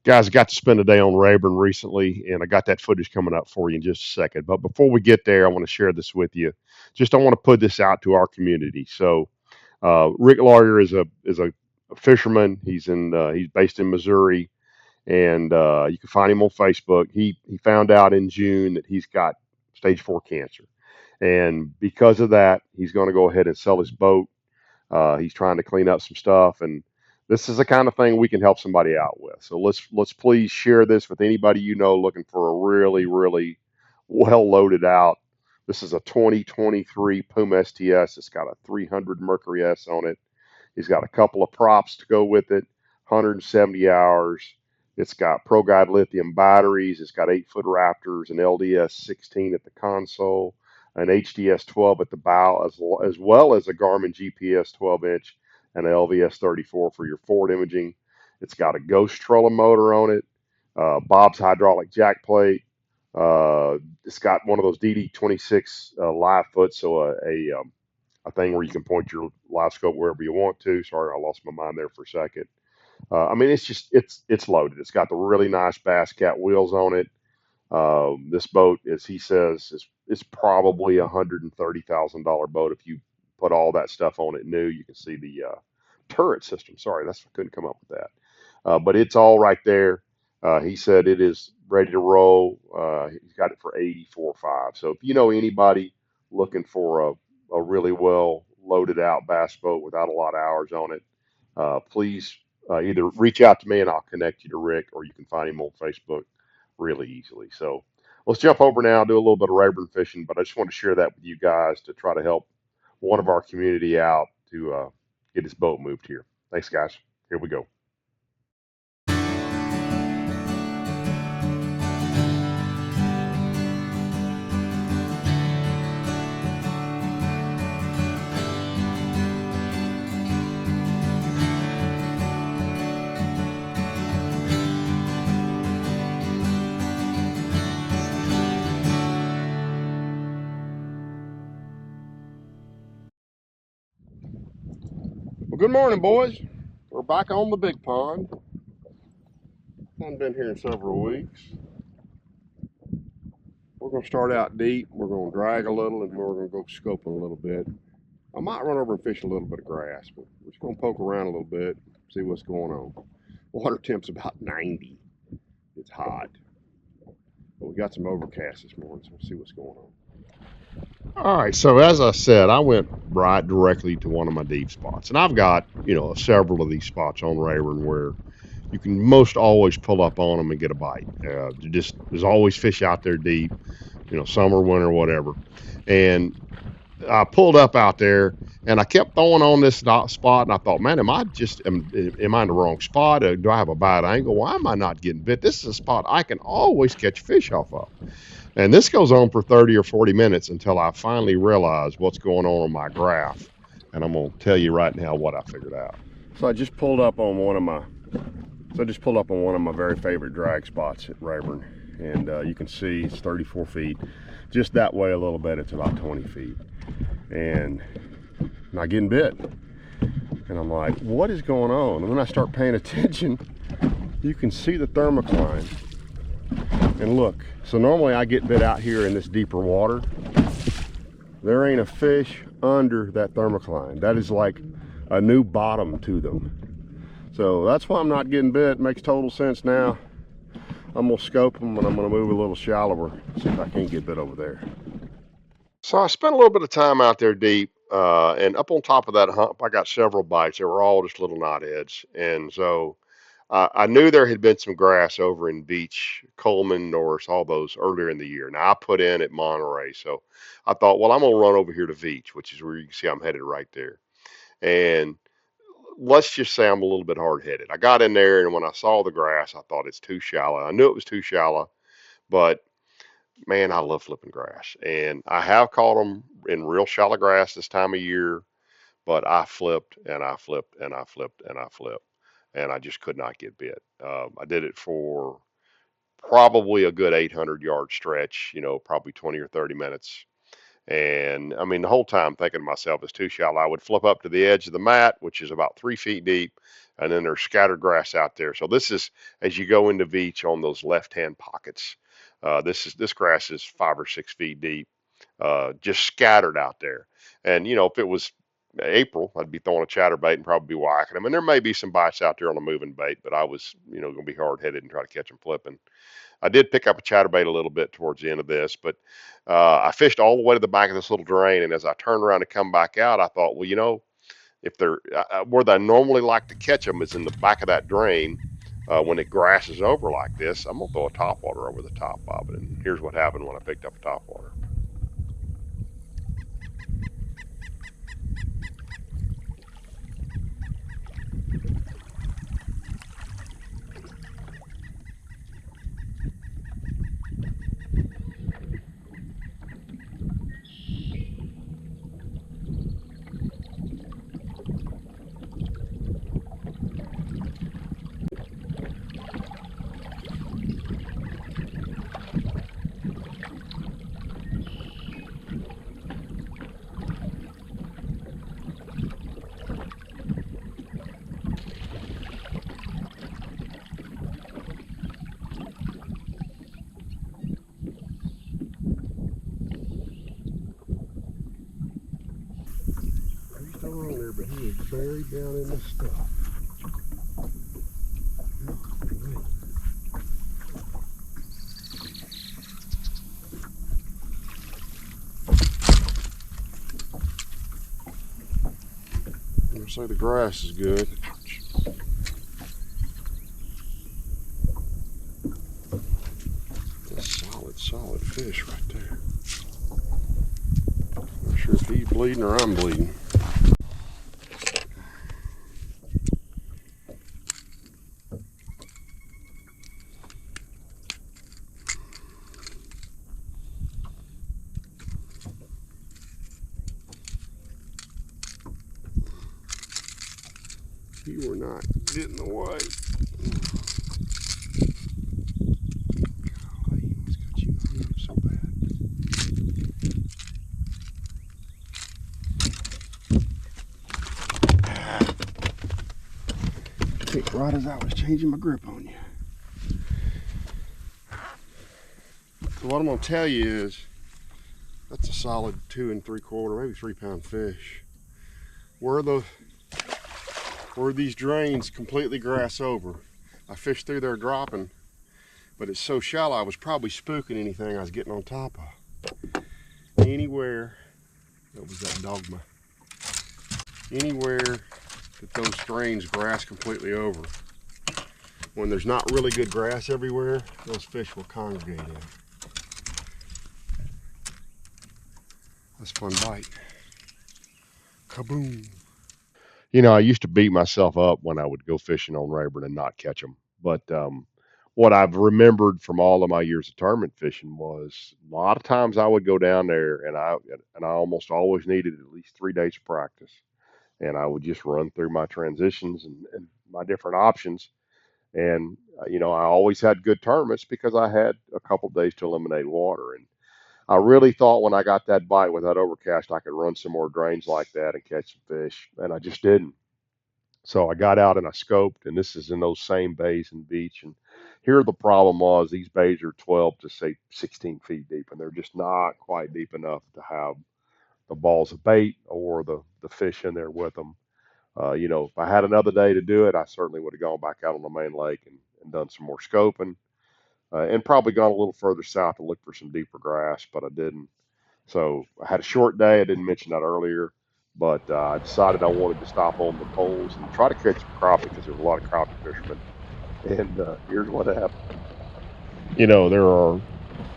Guys, I got to spend a day on Rayburn recently, and I got that footage coming up for you in just a second. But before we get there, I want to share this with you. Just I want to put this out to our community. So, Rick Lawyer is a fisherman. He's based in Missouri, and you can find him on Facebook. He found out in June that he's got stage 4 cancer, and because of that, he's going to go ahead and sell his boat. He's trying to clean up some stuff, and this is the kind of thing we can help somebody out with. So let's please share this with anybody you know looking for a really well loaded out. This is a 2023 Puma STS. It's got a 300 Mercury S on it. He's got a couple of props to go with it, 170 hours. It's got Pro Guide lithium batteries. It's got 8-foot Raptors, an LDS 16 at the console, an HDS 12 at the bow, as well as a Garmin GPS 12-inch and an LVS 34 for your forward imaging. It's got a Ghost trolling motor on it, Bob's hydraulic jack plate. It's got one of those DD26 live foot, so a thing where you can point your live scope wherever you want to. Sorry, I lost my mind there for a second. I mean, it's loaded. It's got the really nice Bass Cat wheels on it. This boat, as he says, is probably $130,000 boat. If you put all that stuff on it new, you can see the turret system. Sorry, I couldn't come up with that. But it's all right there. He said it is ready to roll. He's got it for 84.5. So if you know anybody looking for a really well loaded out bass boat without a lot of hours on it, please either reach out to me and I'll connect you to Rick, or you can find him on Facebook really easily. So let's jump over now, do a little bit of Rayburn fishing, but I just want to share that with you guys to try to help one of our community out to get his boat moved here. Thanks, guys. Here we go. Well, good morning, boys. We're back on the big pond. Haven't been here in several weeks. We're going to start out deep. We're going to drag a little, and we're going to go scoping a little bit. I might run over and fish a little bit of grass, but we're just going to poke around a little bit, see what's going on. Water temp's about 90. It's hot. But we got some overcast this morning, so we'll see what's going on. All right, so as I said, I went right directly to one of my deep spots, and I've got several of these spots on Rayburn where you can most always pull up on them and get a bite. There's always fish out there deep, summer, winter, whatever. And I pulled up out there and I kept throwing on this spot, and I thought, man, am I in the wrong spot? Do I have a bad angle? Why am I not getting bit? This is a spot I can always catch fish off of. And this goes on for 30 or 40 minutes until I finally realize what's going on my graph. And I'm going to tell you right now what I figured out. So I just pulled up on one of my very favorite drag spots at Rayburn. And you can see it's 34 feet. Just that way a little bit, it's about 20 feet. And not getting bit. And I'm like, what is going on? And when I start paying attention, you can see the thermocline. And look, so normally I get bit out here in this deeper water. There ain't a fish under that thermocline. That is like a new bottom to them. So that's why I'm not getting bit. Makes total sense now. I'm gonna scope them and I'm gonna move a little shallower, see if I can't get bit over there. So I spent a little bit of time out there deep, and up on top of that hump, I got several bites. They were all just little knotheads, and so I knew there had been some grass over in Beach, Coleman, Norris, all those earlier in the year. Now I put in at Monterey, so I thought, well, I'm gonna run over here to Beach, which is where you can see I'm headed right there. And let's just say I'm a little bit hard headed. I got in there, and when I saw the grass, I thought it's too shallow. I knew it was too shallow, but man, I love flipping grass, and I have caught them in real shallow grass this time of year. But I flipped and I flipped and I flipped and I flipped, and I just could not get bit. I did it for probably a good 800-yard stretch, probably 20 or 30 minutes, And I mean, the whole time thinking to myself, it's too shallow. I would flip up to the edge of the mat, which is about 3 feet deep, and then there's scattered grass out there. So this is as you go into beach on those left-hand pockets. This grass is 5 or 6 feet deep, just scattered out there. And you know, if it was April, I'd be throwing a chatterbait and probably be whacking them. And there may be some bites out there on a moving bait, but I was, you know, going to be hard-headed and try to catch them flipping. I did pick up a chatterbait a little bit towards the end of this, but I fished all the way to the back of this little drain. And as I turned around to come back out, I thought, well, you know, if they're where I normally like to catch them is in the back of that drain. When it grasses over like this, I'm gonna throw a topwater over the top of it. And here's what happened when I picked up a topwater. He's still on there, but he is buried down in this stuff. I'm gonna say the grass is good. Ouch. That's a solid fish right there. Not sure if he's bleeding or I'm bleeding. You were not getting away. Golly, he's got you hung up so bad. Picked right as I was changing my grip on you. So what I'm gonna tell you is that's a solid 2 3/4, maybe 3 pound fish. Where these drains completely grass over, I fished through there dropping, but it's so shallow I was probably spooking anything I was getting on top of. Anywhere, that was that dogma. Anywhere that those drains grass completely over, when there's not really good grass everywhere, those fish will congregate in. That's a fun bite. Kaboom. You know, I used to beat myself up when I would go fishing on Rayburn and not catch them. But what I've remembered from all of my years of tournament fishing was a lot of times I would go down there and I almost always needed at least 3 days of practice. And I would just run through my transitions and my different options. And you know, I always had good tournaments because I had a couple days to eliminate water. And I really thought when I got that bite with that overcast, I could run some more drains like that and catch some fish, and I just didn't. So I got out and I scoped, and this is in those same bays and beach. And here the problem was these bays are 12 to say 16 feet deep, and they're just not quite deep enough to have the balls of bait or the fish in there with them. You know, if I had another day to do it, I certainly would have gone back out on the main lake and done some more scoping, and probably gone a little further south to look for some deeper grass, but I didn't. So I had a short day. I didn't mention that earlier, but I decided I wanted to stop on the poles and try to catch some crappie because there's a lot of crappie fishermen. And here's what happened. You know, there are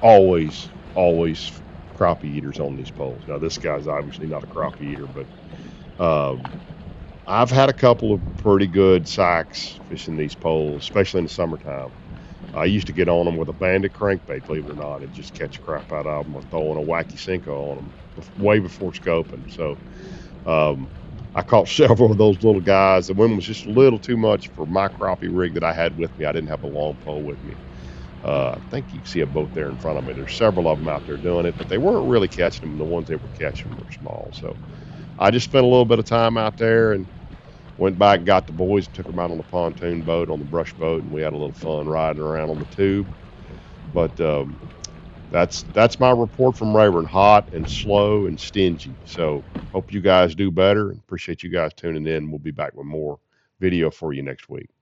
always crappie eaters on these poles. Now, this guy's obviously not a crappie eater, but I've had a couple of pretty good sacks fishing these poles, especially in the summertime. I used to get on them with a bandit crankbait, believe it or not, and just catch crap out of them or throwing a wacky Cinco on them way before scoping. So I caught several of those little guys. The one was just a little too much for my crappie rig that I had with me. I didn't have a long pole with me. I think you can see a boat there in front of me. There's several of them out there doing it, but they weren't really catching them. The ones they were catching were small. So I just spent a little bit of time out there and went back and got the boys and took them out on the pontoon boat, on the brush boat, and we had a little fun riding around on the tube. But that's my report from Rayburn. Hot and slow and stingy. So hope you guys do better. Appreciate you guys tuning in. We'll be back with more video for you next week.